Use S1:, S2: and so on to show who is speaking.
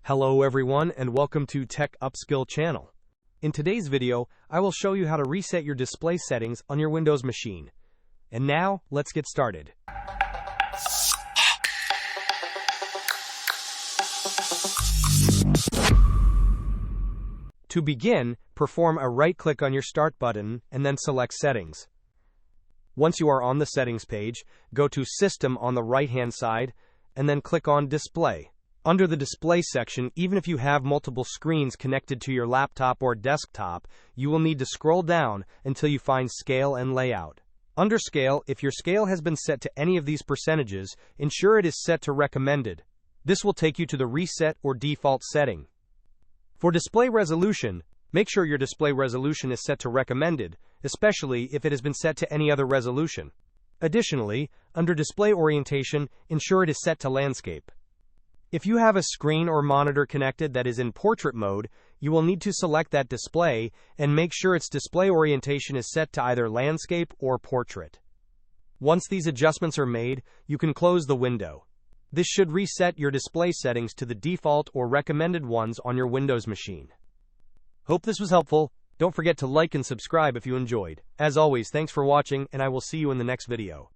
S1: Hello everyone and welcome to Tech Upskill channel. In today's video, I will show you how to reset your display settings on your Windows machine. And now, let's get started. To begin, perform a right-click on your Start button and then select Settings. Once you are on the Settings page, go to System on the right-hand side and then click on Display. Under the Display section, even if you have multiple screens connected to your laptop or desktop, you will need to scroll down until you find Scale and Layout. Under Scale, if your scale has been set to any of these percentages, ensure it is set to Recommended. This will take you to the Reset or Default setting. For Display Resolution, make sure your display resolution is set to Recommended, especially if it has been set to any other resolution. Additionally, under Display Orientation, ensure it is set to Landscape. If you have a screen or monitor connected that is in portrait mode, you will need to select that display and make sure its display orientation is set to either landscape or portrait. Once these adjustments are made, you can close the window. This should reset your display settings to the default or recommended ones on your Windows machine. Hope this was helpful. Don't forget to like and subscribe if you enjoyed. As always, thanks for watching, and I will see you in the next video.